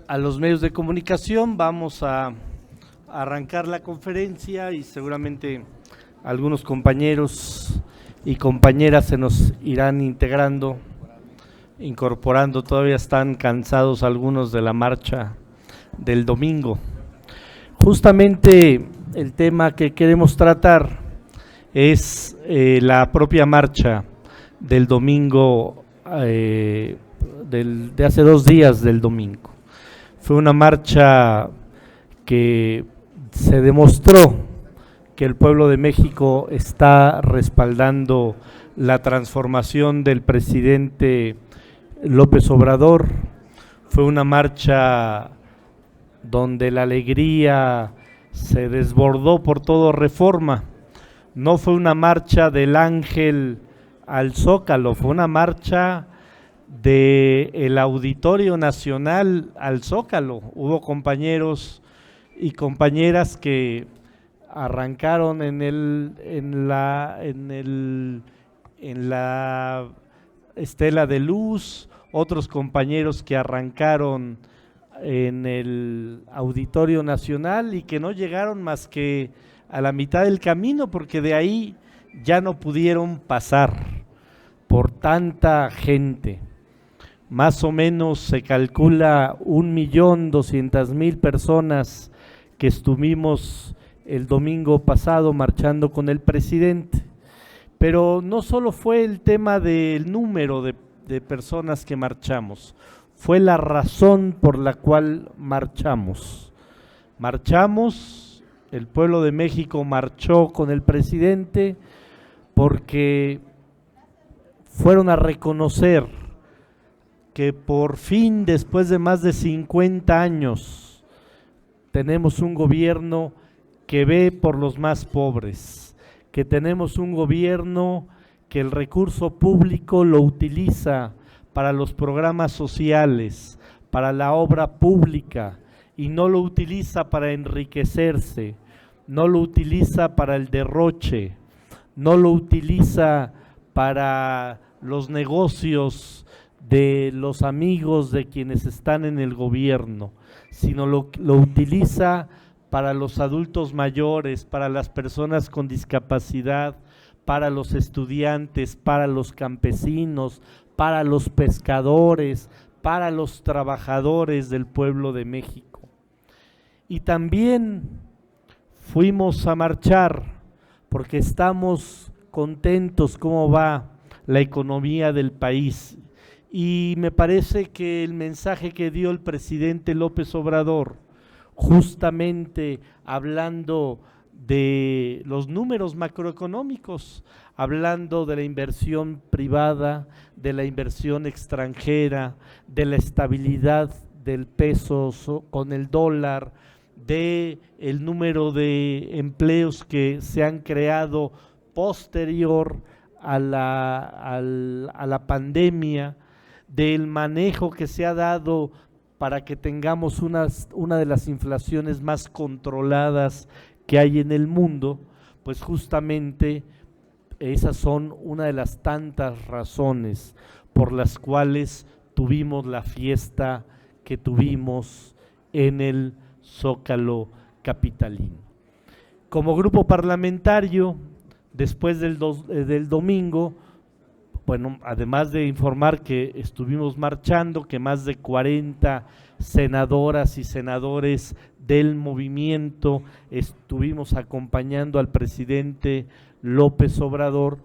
a los medios de comunicación. Vamos a arrancar la conferencia y seguramente algunos compañeros y compañeras se nos irán incorporando. Todavía están cansados algunos de la marcha del domingo. Justamente el tema que queremos tratar es la propia marcha del domingo, de hace 2 días del domingo. Fue una marcha que se demostró que el pueblo de México está respaldando la transformación del presidente López Obrador. Fue una marcha donde la alegría se desbordó por todo Reforma. No fue una marcha del Ángel al Zócalo, fue una marcha del Auditorio Nacional al Zócalo. Hubo compañeros y compañeras que arrancaron en la estela de luz, otros compañeros que arrancaron en el Auditorio Nacional y que no llegaron más que a la mitad del camino, porque de ahí ya no pudieron pasar por tanta gente. Más o menos se calcula 1.200.000 personas que estuvimos el domingo pasado marchando con el presidente. Pero no solo fue el tema del número de personas que marchamos, fue la razón por la cual marchamos. El pueblo de México marchó con el presidente porque fueron a reconocer que por fin, después de más de 50 años, tenemos un gobierno que ve por los más pobres, que tenemos un gobierno que el recurso público lo utiliza para los programas sociales, para la obra pública, y no lo utiliza para enriquecerse, no lo utiliza para el derroche, no lo utiliza para los negocios de los amigos de quienes están en el gobierno, sino lo utiliza para los adultos mayores, para las personas con discapacidad, para los estudiantes, para los campesinos, para los pescadores, para los trabajadores del pueblo de México. Y también fuimos a marchar porque estamos contentos cómo va la economía del país. Y me parece que el mensaje que dio el presidente López Obrador, justamente hablando de los números macroeconómicos, hablando de la inversión privada, de la inversión extranjera, de la estabilidad del peso con el dólar, de el número de empleos que se han creado posterior a la pandemia, del manejo que se ha dado para que tengamos una de las inflaciones más controladas que hay en el mundo. Pues justamente esas son una de las tantas razones por las cuales tuvimos la fiesta que tuvimos en el Zócalo capitalino. Como grupo parlamentario, después del domingo, bueno, además de informar que estuvimos marchando, que más de 40 senadoras y senadores del movimiento estuvimos acompañando al presidente López Obrador,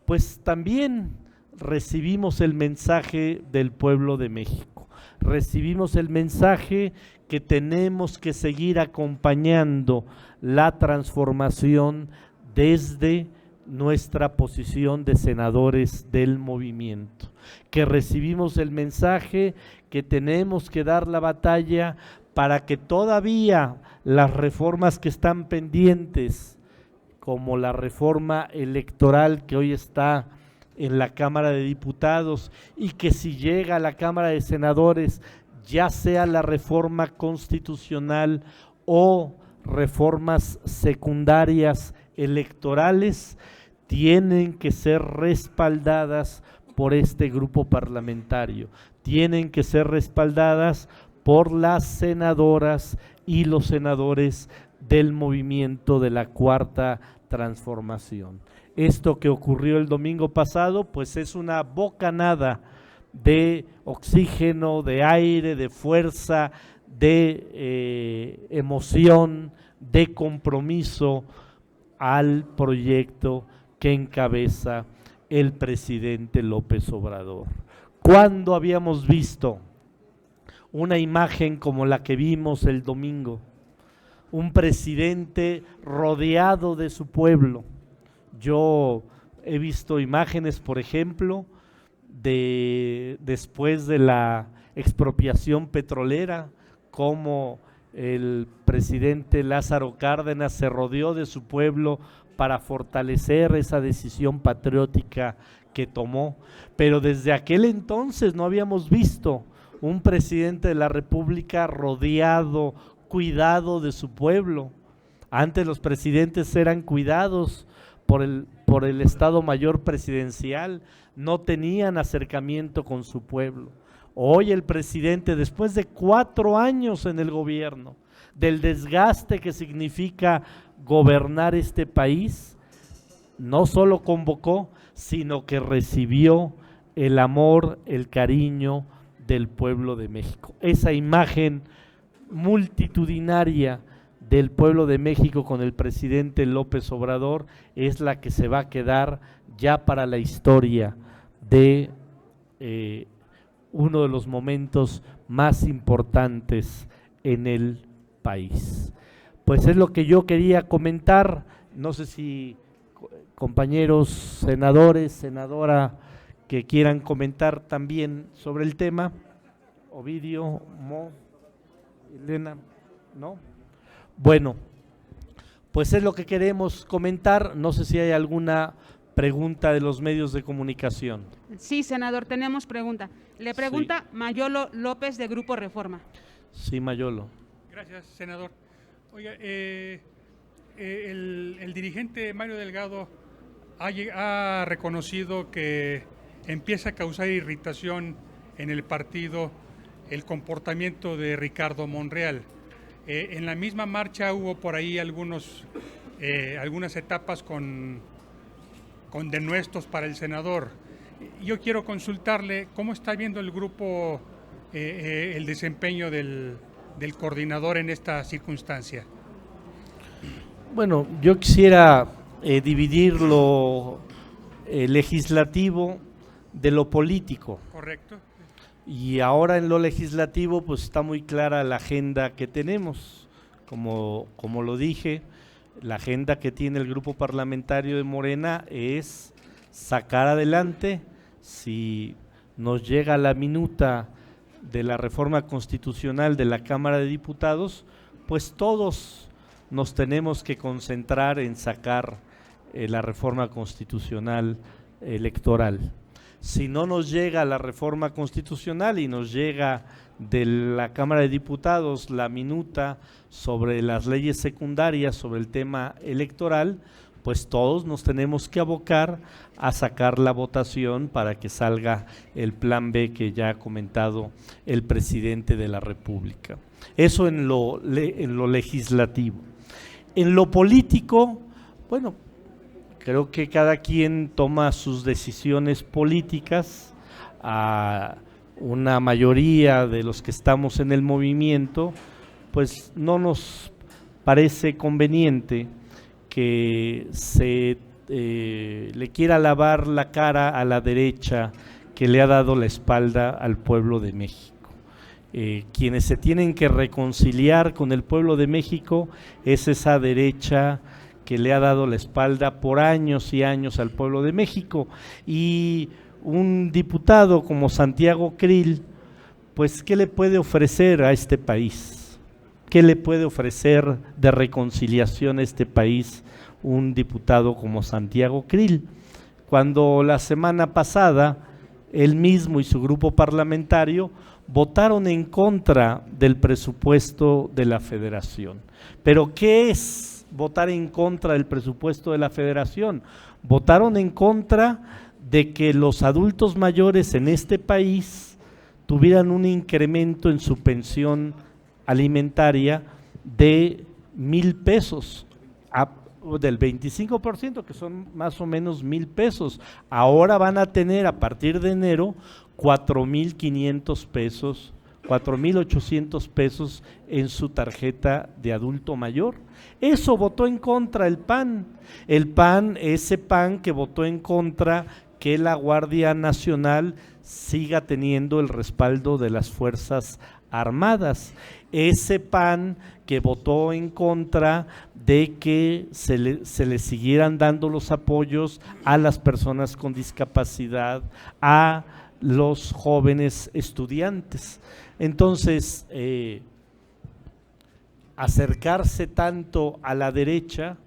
pues también recibimos el mensaje del pueblo de México. Recibimos el mensaje que tenemos que seguir acompañando la transformación desde nuestra posición de senadores del movimiento, que recibimos el mensaje que tenemos que dar la batalla para que todavía las reformas que están pendientes, como la reforma electoral que hoy está en la Cámara de Diputados y que si llega a la Cámara de Senadores, ya sea la reforma constitucional o reformas secundarias electorales, tienen que ser respaldadas por este grupo parlamentario, tienen que ser respaldadas por las senadoras y los senadores del movimiento de la Cuarta Transformación. Esto que ocurrió el domingo pasado, pues es una bocanada de oxígeno, de aire, de fuerza, de emoción, de compromiso al proyecto que encabeza el presidente López Obrador. ¿Cuándo habíamos visto una imagen como la que vimos el domingo? Un presidente rodeado de su pueblo. Yo he visto imágenes, por ejemplo, después de la expropiación petrolera, cómo el presidente Lázaro Cárdenas se rodeó de su pueblo para fortalecer esa decisión patriótica que tomó, pero desde aquel entonces no habíamos visto un presidente de la República rodeado, cuidado de su pueblo. Antes los presidentes eran cuidados por el Estado Mayor Presidencial, no tenían acercamiento con su pueblo. Hoy el presidente, después de 4 años en el gobierno, del desgaste que significa gobernar este país, no solo convocó, sino que recibió el amor, el cariño del pueblo de México. Esa imagen multitudinaria del pueblo de México con el presidente López Obrador es la que se va a quedar ya para la historia de uno de los momentos más importantes en el país. Pues es lo que yo quería comentar. No sé si compañeros senadores, senadora, que quieran comentar también sobre el tema. Ovidio, Mo, Elena, ¿no? Bueno, pues es lo que queremos comentar. No sé si hay alguna pregunta de los medios de comunicación. Sí, senador, tenemos pregunta. Le pregunta sí. Mayolo López, de Grupo Reforma. Sí, Mayolo. Gracias, senador. Oiga, el dirigente Mario Delgado ha reconocido que empieza a causar irritación en el partido el comportamiento de Ricardo Monreal. En la misma marcha hubo por ahí algunas etapas con denuestos para el senador. Yo quiero consultarle cómo está viendo el grupo el desempeño del coordinador en esta circunstancia. Bueno, yo quisiera dividir lo legislativo de lo político. Correcto. Y ahora en lo legislativo pues está muy clara la agenda que tenemos, como lo dije, la agenda que tiene el grupo parlamentario de Morena es sacar adelante, si nos llega la minuta de la reforma constitucional de la Cámara de Diputados, pues todos nos tenemos que concentrar en sacar la reforma constitucional electoral. Si no nos llega la reforma constitucional y nos llega de la Cámara de Diputados la minuta sobre las leyes secundarias, sobre el tema electoral, pues todos nos tenemos que abocar a sacar la votación para que salga el plan B que ya ha comentado el presidente de la República. Eso en lo legislativo. En lo político, bueno, creo que cada quien toma sus decisiones políticas. A una mayoría de los que estamos en el movimiento, pues no nos parece conveniente que se le quiera lavar la cara a la derecha que le ha dado la espalda al pueblo de México. Quienes se tienen que reconciliar con el pueblo de México es esa derecha que le ha dado la espalda por años y años al pueblo de México, y un diputado como Santiago Krill, pues ¿qué le puede ofrecer a este país? ¿Qué le puede ofrecer de reconciliación a este país un diputado como Santiago Krill? Cuando la semana pasada él mismo y su grupo parlamentario votaron en contra del presupuesto de la Federación. ¿Pero qué es votar en contra del presupuesto de la Federación? Votaron en contra de que los adultos mayores en este país tuvieran un incremento en su pensión alimentaria de 1,000 pesos, del 25%, que son más o menos 1,000 pesos. Ahora van a tener a partir de enero 4,500 pesos, 4,800 pesos en su tarjeta de adulto mayor. Eso votó en contra el PAN. El PAN, ese PAN que votó en contra que la Guardia Nacional siga teniendo el respaldo de las Fuerzas Armadas. Ese PAN que votó en contra de que se le siguieran dando los apoyos a las personas con discapacidad, a los jóvenes estudiantes. Entonces, acercarse tanto a la derecha,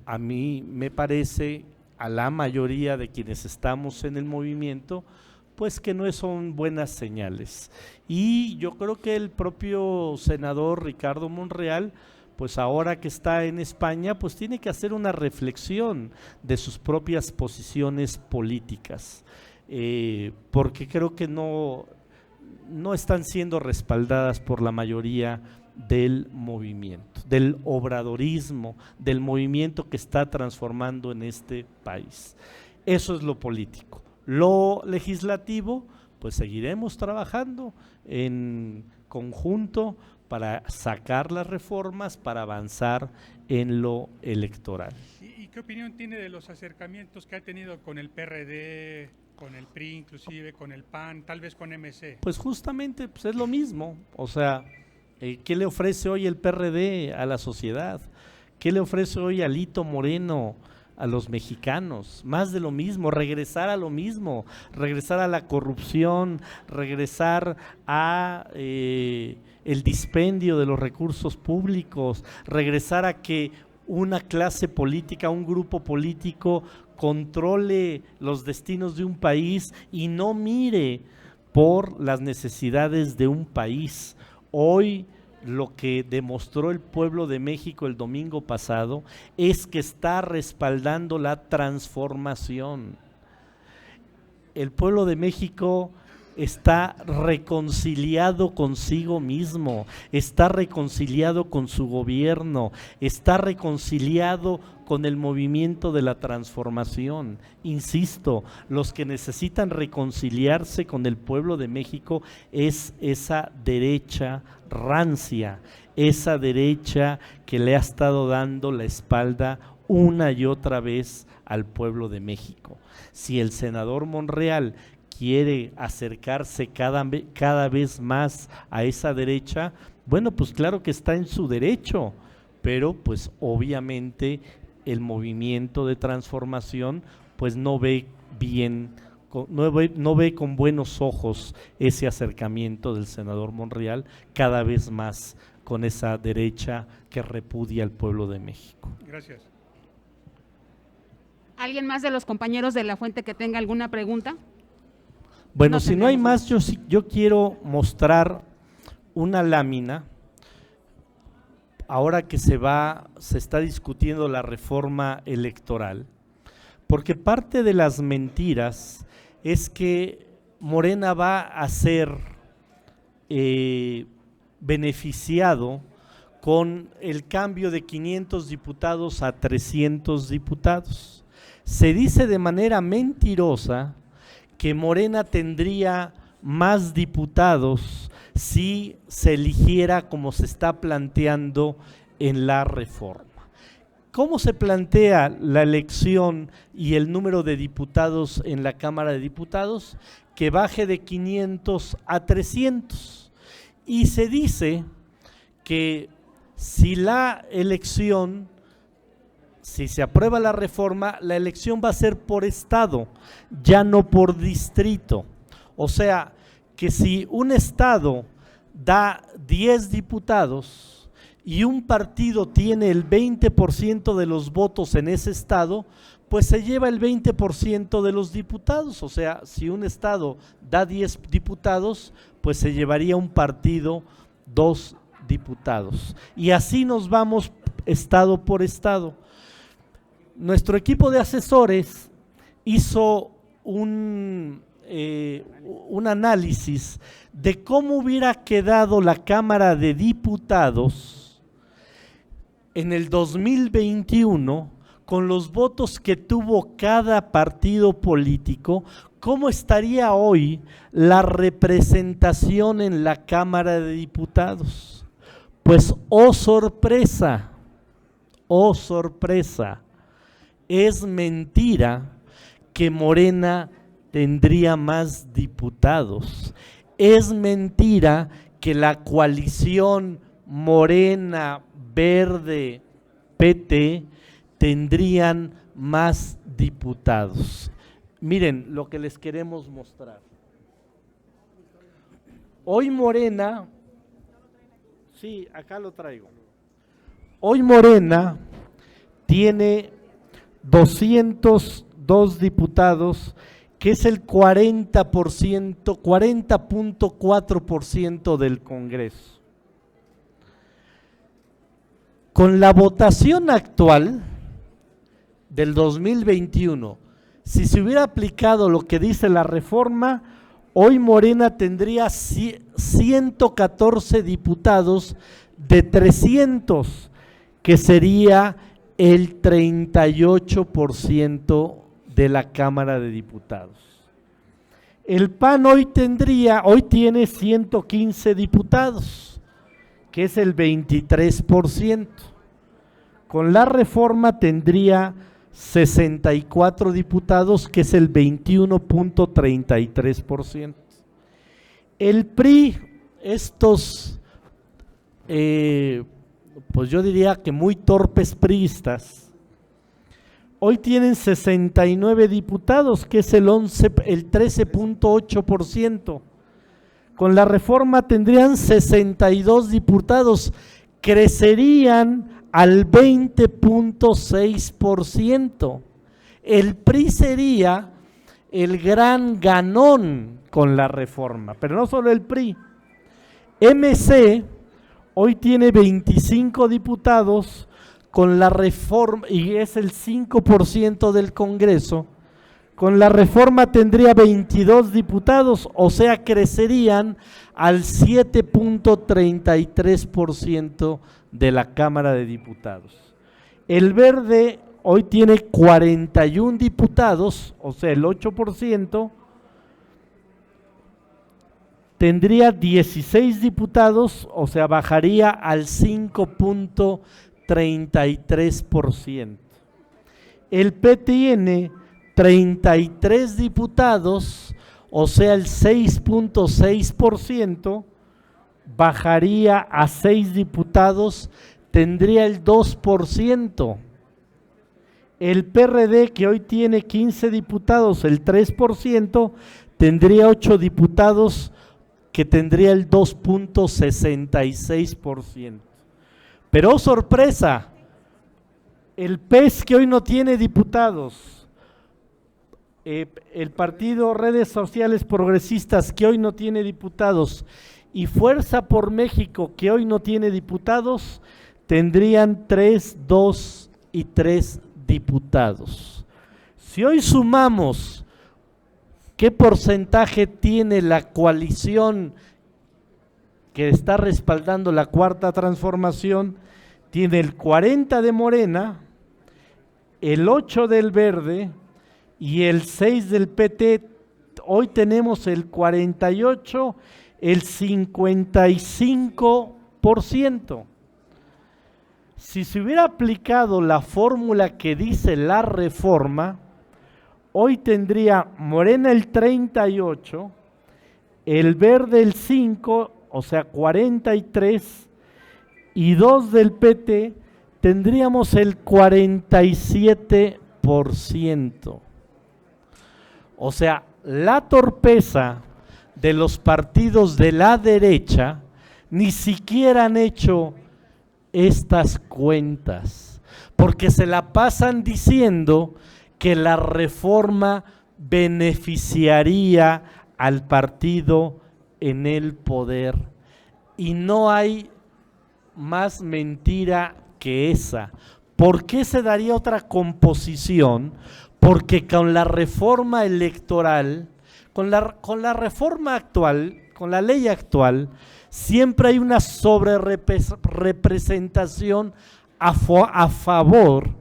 a mí me parece, a la mayoría de quienes estamos en el movimiento, pues que no son buenas señales. Y yo creo que el propio senador Ricardo Monreal, pues ahora que está en España, pues tiene que hacer una reflexión de sus propias posiciones políticas, porque creo que no están siendo respaldadas por la mayoría del movimiento, del obradorismo, del movimiento que está transformando en este país. Eso es lo político. Lo legislativo, pues seguiremos trabajando en conjunto para sacar las reformas, para avanzar en lo electoral. ¿Y qué opinión tiene de los acercamientos que ha tenido con el PRD, con el PRI, inclusive con el PAN, tal vez con MC? Pues justamente pues es lo mismo, o sea, ¿qué le ofrece hoy el PRD a la sociedad? ¿Qué le ofrece hoy Alito Moreno a los mexicanos? Más de lo mismo, regresar a lo mismo, regresar a la corrupción, regresar a el dispendio de los recursos públicos, regresar a que una clase política, un grupo político controle los destinos de un país y no mire por las necesidades de un país. Hoy lo que demostró el pueblo de México el domingo pasado es que está respaldando la transformación. El pueblo de México está reconciliado consigo mismo, está reconciliado con su gobierno, está reconciliado con el movimiento de la transformación. Insisto, los que necesitan reconciliarse con el pueblo de México es esa derecha rancia, esa derecha que le ha estado dando la espalda una y otra vez al pueblo de México. Si el senador Monreal quiere acercarse cada vez más a esa derecha, bueno, pues claro que está en su derecho, pero pues obviamente el movimiento de transformación pues no ve bien, no ve con buenos ojos ese acercamiento del senador Monreal cada vez más con esa derecha que repudia al pueblo de México. Gracias. ¿Alguien más de los compañeros de La Fuente que tenga alguna pregunta? Bueno, si no hay más, yo quiero mostrar una lámina, ahora que se está discutiendo la reforma electoral, porque parte de las mentiras es que Morena va a ser beneficiado con el cambio de 500 diputados a 300 diputados. Se dice de manera mentirosa que Morena tendría más diputados si se eligiera como se está planteando en la reforma. ¿Cómo se plantea la elección y el número de diputados en la Cámara de Diputados? Que baje de 500 a 300. Y se dice que si la elección, si se aprueba la reforma, la elección va a ser por estado, ya no por distrito. O sea, que si un estado da 10 diputados y un partido tiene el 20% de los votos en ese estado, pues se lleva el 20% de los diputados. O sea, si un estado da 10 diputados, pues se llevaría un partido 2 diputados. Y así nos vamos estado por estado. Nuestro equipo de asesores hizo un un análisis de cómo hubiera quedado la Cámara de Diputados en el 2021 con los votos que tuvo cada partido político. ¿Cómo estaría hoy la representación en la Cámara de Diputados? Pues, oh sorpresa, es mentira que Morena tendría más diputados. Es mentira que la coalición Morena, Verde, PT tendrían más diputados. Miren lo que les queremos mostrar. Hoy Morena, sí, acá lo traigo. Hoy Morena tiene 202 diputados, que es el 40.4% del Congreso. Con la votación actual del 2021, si se hubiera aplicado lo que dice la reforma, hoy Morena tendría 114 diputados de 300, que sería el 38% de la Cámara de Diputados. El PAN hoy tiene 115 diputados, que es el 23%. Con la reforma tendría 64 diputados, que es el 21.33%. El PRI, estos, pues yo diría que muy torpes priistas, hoy tienen 69 diputados, que es el 13.8%. Con la reforma tendrían 62 diputados, crecerían al 20.6%. El PRI sería el gran ganón con la reforma, pero no solo el PRI. MC hoy tiene 25 diputados, con la reforma, y es el 5% del Congreso. Con la reforma tendría 22 diputados, o sea, crecerían al 7.33% de la Cámara de Diputados. El Verde hoy tiene 41 diputados, o sea, el 8%, tendría 16 diputados, o sea, bajaría al 5.33%. El P tiene 33 diputados, o sea, el 6.6%, bajaría a 6 diputados, tendría el 2%. El PRD, que hoy tiene 15 diputados, el 3%, tendría 8 diputados, que tendría el 2.66%. Pero oh sorpresa, el PES, que hoy no tiene diputados, el partido Redes Sociales Progresistas, que hoy no tiene diputados, y Fuerza por México, que hoy no tiene diputados, tendrían 3, 2 y 3 diputados. Si hoy sumamos qué porcentaje tiene la coalición que está respaldando la Cuarta Transformación, tiene el 40 de Morena, el 8 del Verde y el 6 del PT. Hoy tenemos el 48, el 55%. Si se hubiera aplicado la fórmula que dice la reforma, hoy tendría Morena el 38, el Verde el 5, o sea 43, y 2 del PT, tendríamos el 47%. O sea, la torpeza de los partidos de la derecha ni siquiera han hecho estas cuentas, porque se la pasan diciendo que la reforma beneficiaría al partido en el poder, y no hay más mentira que esa. ¿Por qué se daría otra composición? Porque con la reforma electoral, Con la reforma actual, con la ley actual, siempre hay una sobrerepresentación a favor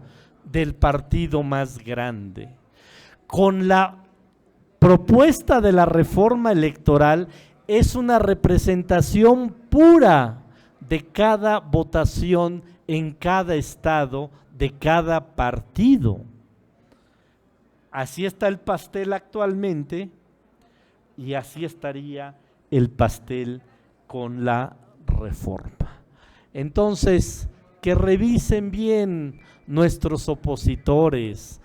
del partido más grande. Con la propuesta de la reforma electoral es una representación pura de cada votación en cada estado de cada partido. Así está el pastel actualmente y así estaría el pastel con la reforma. Entonces, que revisen bien nuestros opositores,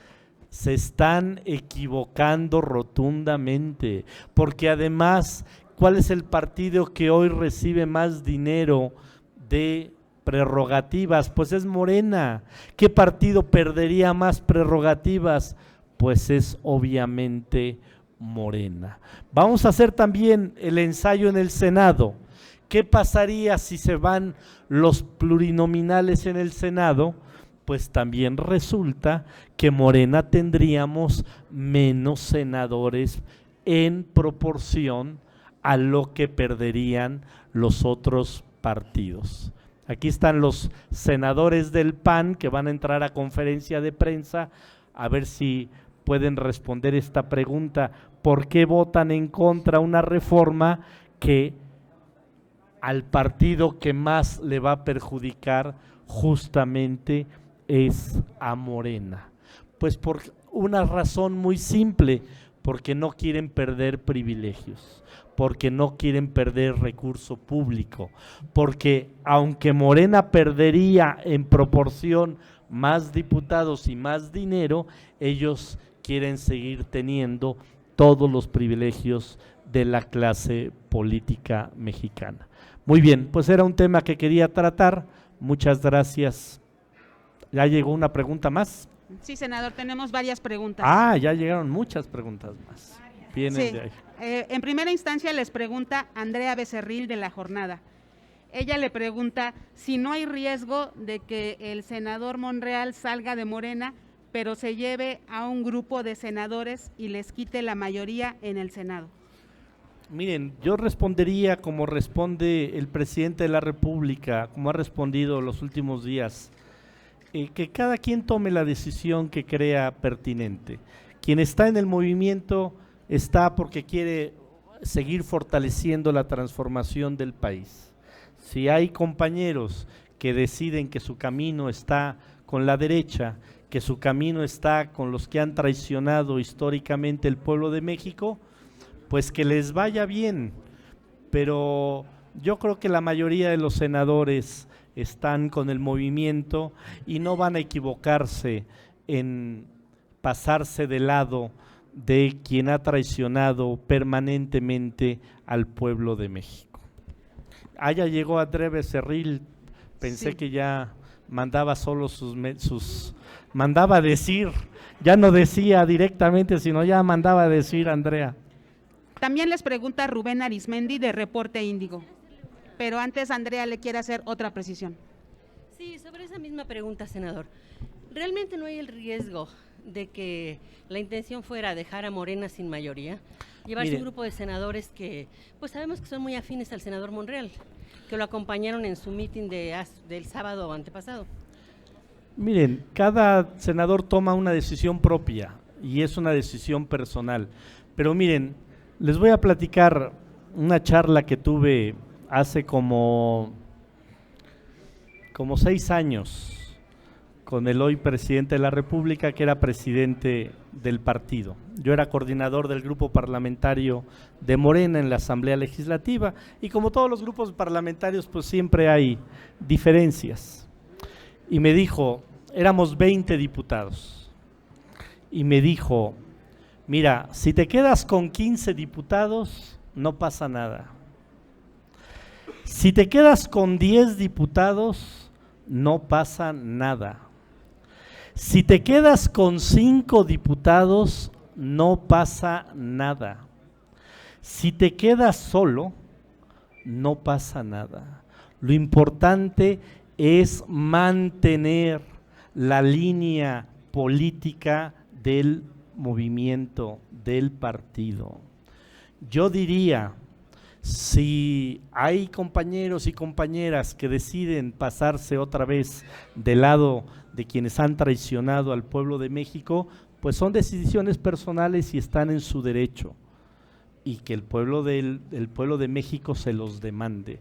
se están equivocando rotundamente, porque además, ¿cuál es el partido que hoy recibe más dinero de prerrogativas? Pues es Morena. ¿Qué partido perdería más prerrogativas? Pues es obviamente Morena. Vamos a hacer también el ensayo en el Senado. ¿Qué pasaría si se van los plurinominales en el Senado? Pues también resulta que Morena tendríamos menos senadores en proporción a lo que perderían los otros partidos. Aquí están los senadores del PAN que van a entrar a conferencia de prensa a ver si pueden responder esta pregunta: ¿por qué votan en contra una reforma que al partido que más le va a perjudicar justamente es a Morena? Pues por una razón muy simple, porque no quieren perder privilegios, porque no quieren perder recurso público, porque aunque Morena perdería en proporción más diputados y más dinero, ellos quieren seguir teniendo todos los privilegios de la clase política mexicana. Muy bien, pues era un tema que quería tratar. Muchas gracias. ¿Ya llegó una pregunta más? Sí, senador, tenemos varias preguntas. Ah, ya llegaron muchas preguntas más. Vienen Sí. de ahí. En primera instancia les pregunta Andrea Becerril de La Jornada. Ella le pregunta si no hay riesgo de que el senador Monreal salga de Morena, pero se lleve a un grupo de senadores y les quite la mayoría en el Senado. Miren, yo respondería como responde el presidente de la República, como ha respondido los últimos días, que cada quien tome la decisión que crea pertinente. Quien está en el movimiento está porque quiere seguir fortaleciendo la transformación del país. Si hay compañeros que deciden que su camino está con la derecha, que su camino está con los que han traicionado históricamente el pueblo de México, pues que les vaya bien, pero yo creo que la mayoría de los senadores están con el movimiento y no van a equivocarse en pasarse de lado de quien ha traicionado permanentemente al pueblo de México. Ya llegó Andrea Becerril, pensé Sí. que ya mandaba solo mandaba decir, ya no decía directamente, sino ya mandaba decir Andrea. También les pregunta Rubén Arismendi de Reporte Índigo, pero antes Andrea le quiere hacer otra precisión. Sí, sobre esa misma pregunta, senador. ¿Realmente no hay el riesgo de que la intención fuera dejar a Morena sin mayoría? Llevarse un grupo de senadores que, pues sabemos que son muy afines al senador Monreal, que lo acompañaron en su mitin del sábado antepasado. Miren, cada senador toma una decisión propia y es una decisión personal, pero miren, les voy a platicar una charla que tuve hace como 6 años con el hoy presidente de la República, que era presidente del partido. Yo era coordinador del grupo parlamentario de Morena en la Asamblea Legislativa y como todos los grupos parlamentarios, pues siempre hay diferencias. Y me dijo, éramos 20 diputados, y me dijo: mira, si te quedas con 15 diputados, no pasa nada. Si te quedas con 10 diputados, no pasa nada. Si te quedas con 5 diputados, no pasa nada. Si te quedas solo, no pasa nada. Lo importante es mantener la línea política del movimiento, del partido. Yo diría, si hay compañeros y compañeras que deciden pasarse otra vez del lado de quienes han traicionado al pueblo de México, pues son decisiones personales y están en su derecho, y que el pueblo de México se los demande.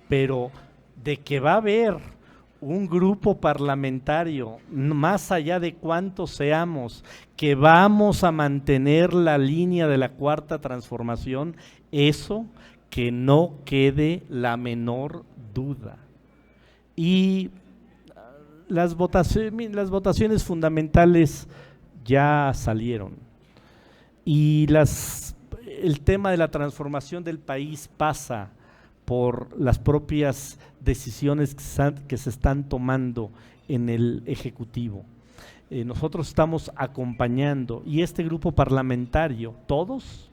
Pero de que va a haber un grupo parlamentario, más allá de cuántos seamos, que vamos a mantener la línea de la Cuarta Transformación, eso que no quede la menor duda. Y las votaciones fundamentales ya salieron, y el tema de la transformación del país pasa por las propias decisiones que se están tomando en el Ejecutivo. Nosotros estamos acompañando, y este grupo parlamentario, todos,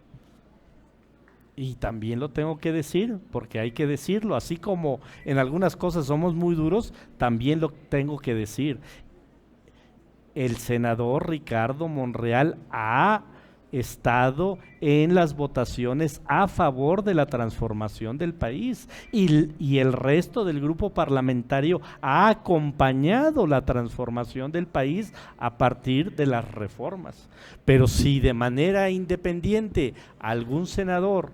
y también lo tengo que decir, porque hay que decirlo, así como en algunas cosas somos muy duros, también lo tengo que decir. El senador Ricardo Monreal ha estado en las votaciones a favor de la transformación del país, y el resto del grupo parlamentario ha acompañado la transformación del país a partir de las reformas. Pero si de manera independiente algún senador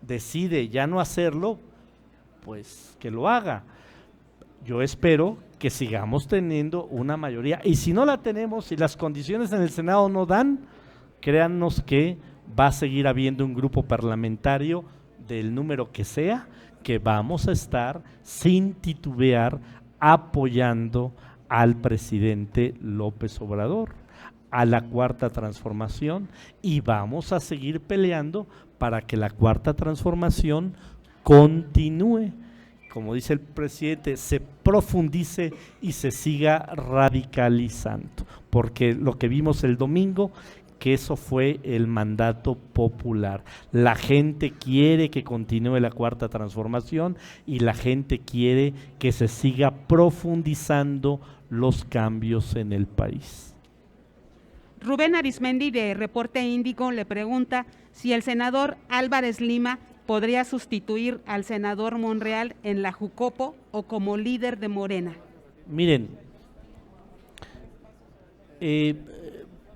decide ya no hacerlo, pues que lo haga. Yo espero que sigamos teniendo una mayoría, y si no la tenemos, si las condiciones en el Senado no dan, créannos que va a seguir habiendo un grupo parlamentario del número que sea, que vamos a estar sin titubear apoyando al presidente López Obrador, a la Cuarta Transformación, y vamos a seguir peleando para que la Cuarta Transformación continúe, como dice el presidente, se profundice y se siga radicalizando, porque lo que vimos el domingo, que eso fue el mandato popular. La gente quiere que continúe la Cuarta Transformación, y la gente quiere que se siga profundizando los cambios en el país. Rubén Arismendi, de Reporte Índigo, le pregunta si el senador Álvarez Lima podría sustituir al senador Monreal en la Jucopo o como líder de Morena. Miren,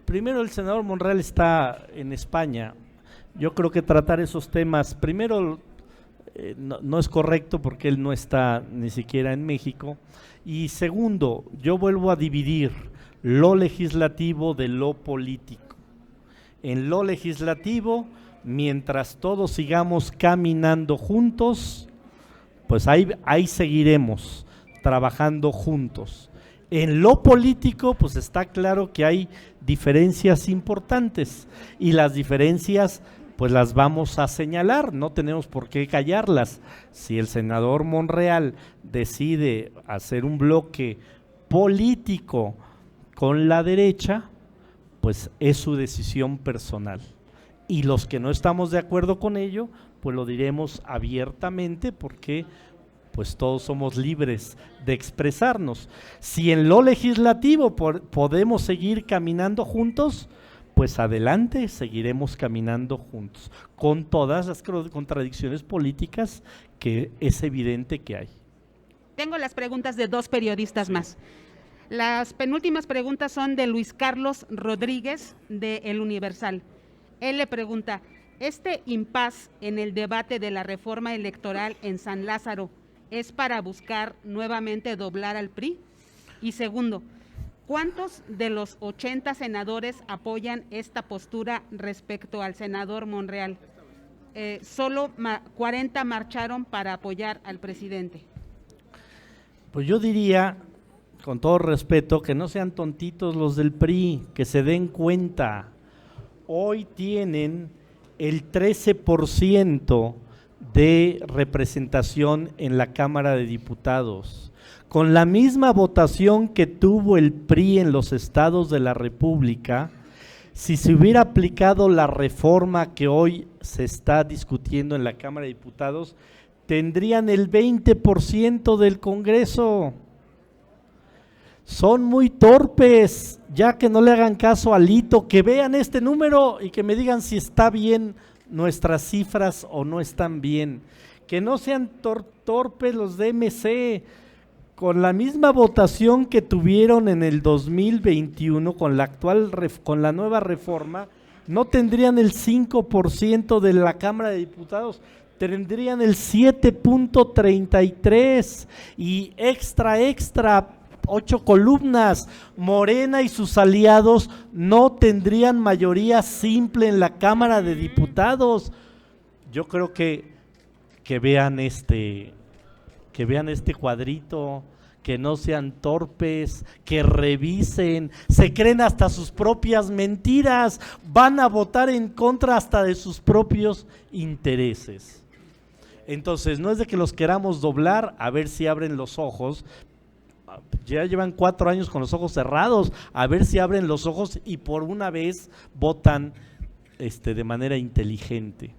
primero, el senador Monreal está en España. Yo creo que tratar esos temas, primero, no es correcto porque él no está ni siquiera en México, y segundo, yo vuelvo a dividir lo legislativo de lo político. En lo legislativo, mientras todos sigamos caminando juntos, pues ahí seguiremos trabajando juntos. En lo político, pues está claro que hay diferencias importantes, y las diferencias pues las vamos a señalar, no tenemos por qué callarlas. Si el senador Monreal decide hacer un bloque político con la derecha, pues es su decisión personal, y los que no estamos de acuerdo con ello, pues lo diremos abiertamente, porque pues todos somos libres de expresarnos. Si en lo legislativo podemos seguir caminando juntos, pues adelante, seguiremos caminando juntos, con todas las contradicciones políticas que es evidente que hay. Tengo las preguntas de dos periodistas más. Las penúltimas preguntas son de Luis Carlos Rodríguez, de El Universal. Él le pregunta, ¿este impas en el debate de la reforma electoral en San Lázaro es para buscar nuevamente doblar al PRI? Y segundo, ¿cuántos de los 80 senadores apoyan esta postura respecto al senador Monreal? Solo 40 marcharon para apoyar al presidente. Pues yo diría, con todo respeto, que no sean tontitos los del PRI, que se den cuenta. Hoy tienen el 13% de representación en la Cámara de Diputados. Con la misma votación que tuvo el PRI en los estados de la República, si se hubiera aplicado la reforma que hoy se está discutiendo en la Cámara de Diputados, tendrían el 20% del Congreso. Son muy torpes, ya que no le hagan caso a Alito, que vean este número y que me digan si está bien nuestras cifras o no están bien. Que no sean torpes los de MC, con la misma votación que tuvieron en el 2021 con la nueva reforma, no tendrían el 5% de la Cámara de Diputados, tendrían el 7.33 y extra 8 columnas. Morena y sus aliados no tendrían mayoría simple en la Cámara de Diputados. Yo creo que vean este cuadrito, que no sean torpes, que revisen, se creen hasta sus propias mentiras, van a votar en contra hasta de sus propios intereses. Entonces, no es de que los queramos doblar, a ver si abren los ojos. Ya llevan 4 años con los ojos cerrados, a ver si abren los ojos y por una vez votan de manera inteligente.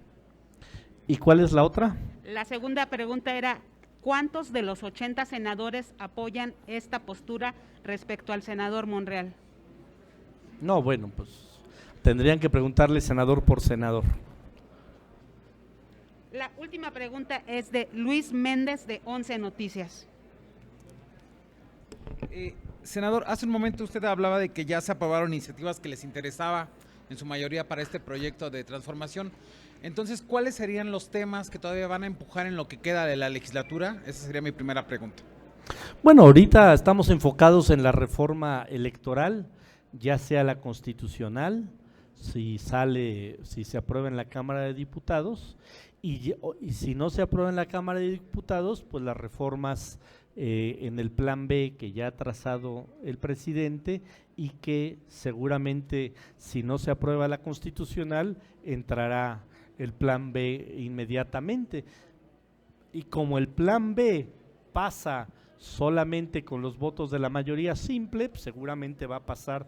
¿Y cuál es la otra? La segunda pregunta era, ¿cuántos de los 80 senadores apoyan esta postura respecto al senador Monreal? No, bueno, pues tendrían que preguntarle senador por senador. La última pregunta es de Luis Méndez de 11 Noticias. Senador, hace un momento usted hablaba de que ya se aprobaron iniciativas que les interesaba en su mayoría para este proyecto de transformación. Entonces, ¿cuáles serían los temas que todavía van a empujar en lo que queda de la legislatura? Esa sería mi primera pregunta. Bueno, ahorita estamos enfocados en la reforma electoral, ya sea la constitucional, si se aprueba en la Cámara de Diputados, y si no se aprueba en la Cámara de Diputados, pues las reformas en el plan B que ya ha trazado el presidente y que seguramente si no se aprueba la constitucional entrará el plan B inmediatamente. Y como el plan B pasa solamente con los votos de la mayoría simple, pues seguramente va a pasar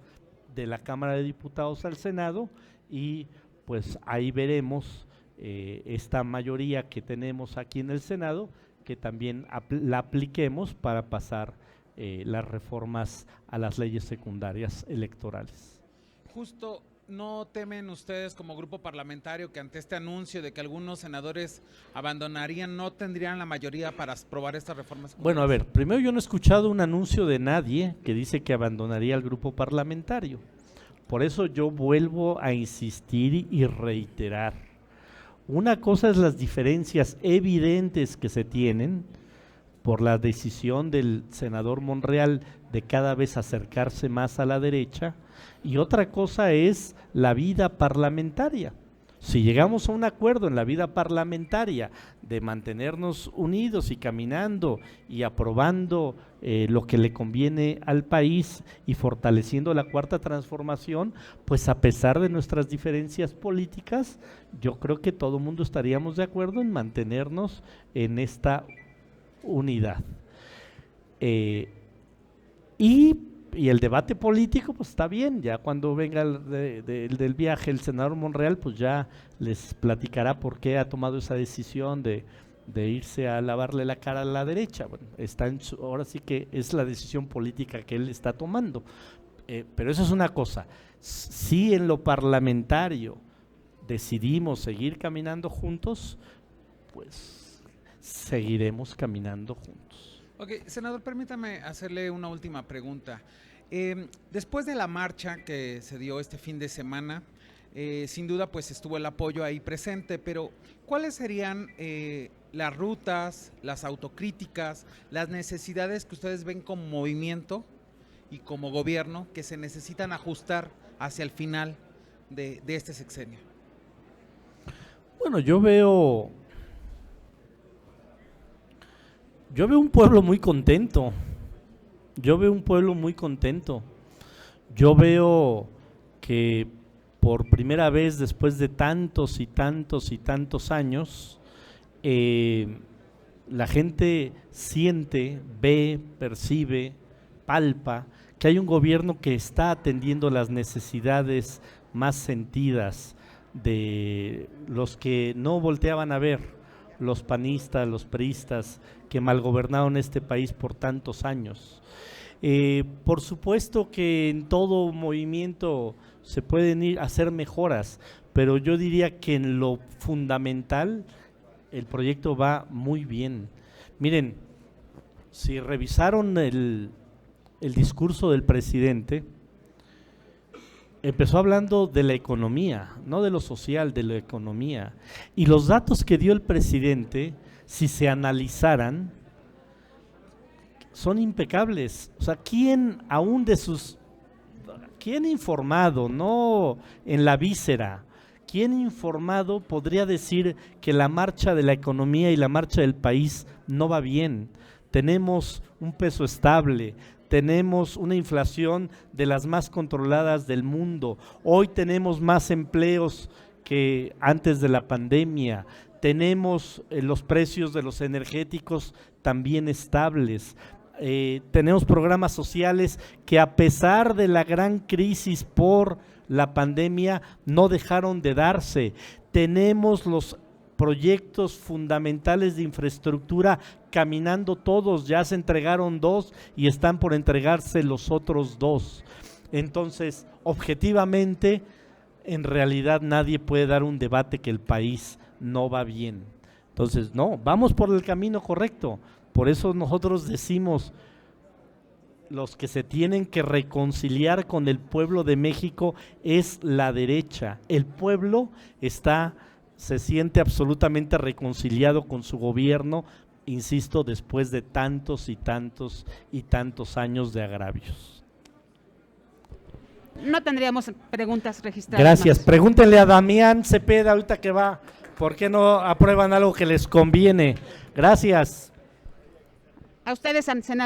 de la Cámara de Diputados al Senado y pues ahí veremos esta mayoría que tenemos aquí en el Senado, que también la apliquemos para pasar las reformas a las leyes secundarias electorales. Justo, ¿no temen ustedes como grupo parlamentario que ante este anuncio de que algunos senadores abandonarían, no tendrían la mayoría para aprobar estas reformas? Bueno, a ver, primero yo no he escuchado un anuncio de nadie que dice que abandonaría el grupo parlamentario. Por eso yo vuelvo a insistir y reiterar. Una cosa es las diferencias evidentes que se tienen por la decisión del senador Monreal de cada vez acercarse más a la derecha, y otra cosa es la vida parlamentaria. Si llegamos a un acuerdo en la vida parlamentaria de mantenernos unidos y caminando y aprobando lo que le conviene al país y fortaleciendo la cuarta transformación, pues a pesar de nuestras diferencias políticas, yo creo que todo el mundo estaríamos de acuerdo en mantenernos en esta unidad. Y el debate político, pues está bien, ya cuando venga del viaje el senador Monreal, pues ya les platicará por qué ha tomado esa decisión de irse a lavarle la cara a la derecha. Bueno, ahora sí que es la decisión política que él está tomando, pero eso es una cosa. Si en lo parlamentario decidimos seguir caminando juntos, pues seguiremos caminando juntos. Ok, senador, permítame hacerle una última pregunta. Después de la marcha que se dio este fin de semana, sin duda pues estuvo el apoyo ahí presente, pero ¿cuáles serían las rutas, las autocríticas, las necesidades que ustedes ven como movimiento y como gobierno que se necesitan ajustar hacia el final de este sexenio? Bueno, yo veo un pueblo muy contento. Yo veo que por primera vez después de tantos y tantos y tantos años, la gente siente, ve, percibe, palpa que hay un gobierno que está atendiendo las necesidades más sentidas de los que no volteaban a ver, los panistas, los priistas que malgobernaron este país por tantos años. Por supuesto que en todo movimiento se pueden ir a hacer mejoras, pero yo diría que en lo fundamental el proyecto va muy bien. Miren, si revisaron el discurso del presidente, empezó hablando de la economía, no de lo social, de la economía. Y los datos que dio el presidente, si se analizaran, son impecables. O sea, ¿quién informado, no en la víscera, quién informado podría decir que la marcha de la economía y la marcha del país no va bien? Tenemos un peso estable, tenemos una inflación de las más controladas del mundo, hoy tenemos más empleos que antes de la pandemia, tenemos los precios de los energéticos también estables, tenemos programas sociales que a pesar de la gran crisis por la pandemia no dejaron de darse, tenemos los proyectos fundamentales de infraestructura caminando todos, ya se entregaron 2 y están por entregarse los otros 2. Entonces, objetivamente, en realidad nadie puede dar un debate que el país no va bien. Entonces, no, vamos por el camino correcto. Por eso nosotros decimos, los que se tienen que reconciliar con el pueblo de México es la derecha. El pueblo se siente absolutamente reconciliado con su gobierno, insisto, después de tantos y tantos y tantos años de agravios. No tendríamos preguntas registradas. Gracias. Más. Pregúntenle a Damián Cepeda ahorita que va, ¿por qué no aprueban algo que les conviene? Gracias. A ustedes, senador.